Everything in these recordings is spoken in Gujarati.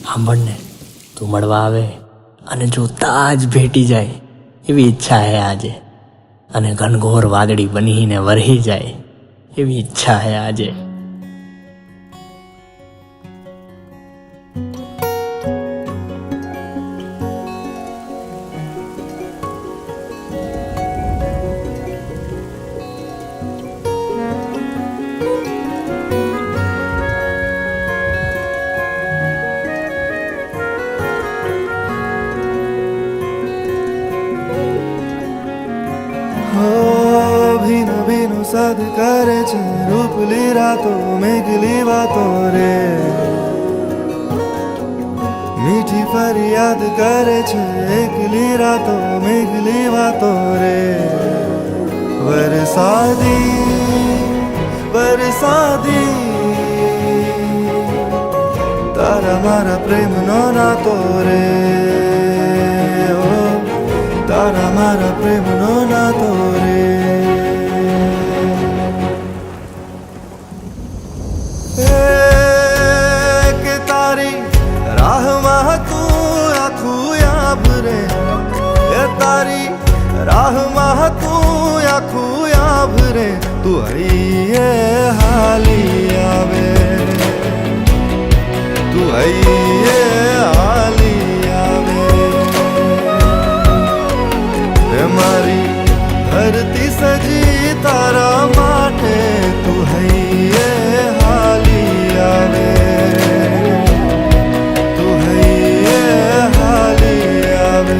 સાંભળને, તું મળવા આવે અને જો તાજ ભેટી જાય એવી ઈચ્છા હે આજે, અને ઘનઘોર વાદળી બનીને વરહી જાય એવી ઈચ્છા હે આજે. ભીનો ભીનો સાદ કરે છે રૂપલી રાતો મેઘલી વાતો રે, મીઠી ફરિયાદ કરે છે એકલી રાતો મેઘલી વાતો રે. વરસાદી તારા મારા પ્રેમનો નાતો રે, તારા મારા પ્રેમનો નાતો રે. કે તારી રાહમાં તું આખું યાબ રે, એ તારી રાહમાં તું આખું યાબ રે. તું હૈયે હાલી આવે, તું હૈયે હાલી આવે. મારી ધરતી સજી તારા માટે, તું હૈયે હાલી આવે, તું હૈયે હાલી આવે.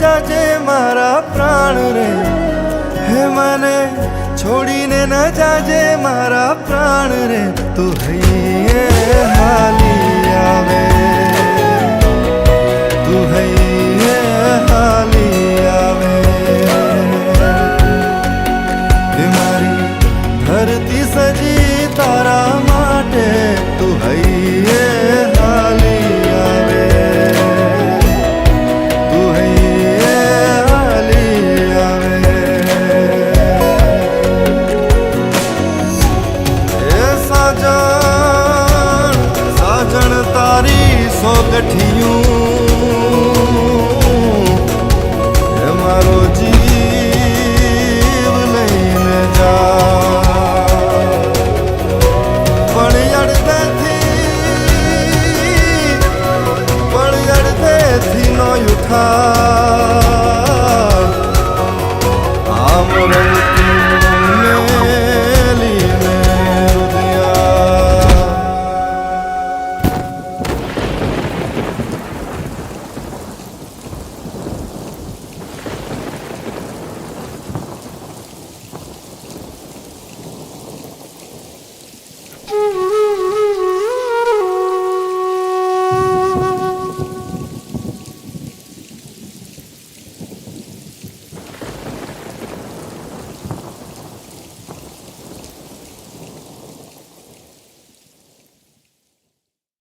જાજે મારા પ્રાણ રે, હે મને છોડીને ન જાજે મારા પ્રાણ રે. તું હૈયે હાલી આવે, તું હૈયે હાલી આવે. મારી ધરતી સજી તારા માટે, તું હૈયે હાલી આવે, સોગઠિયું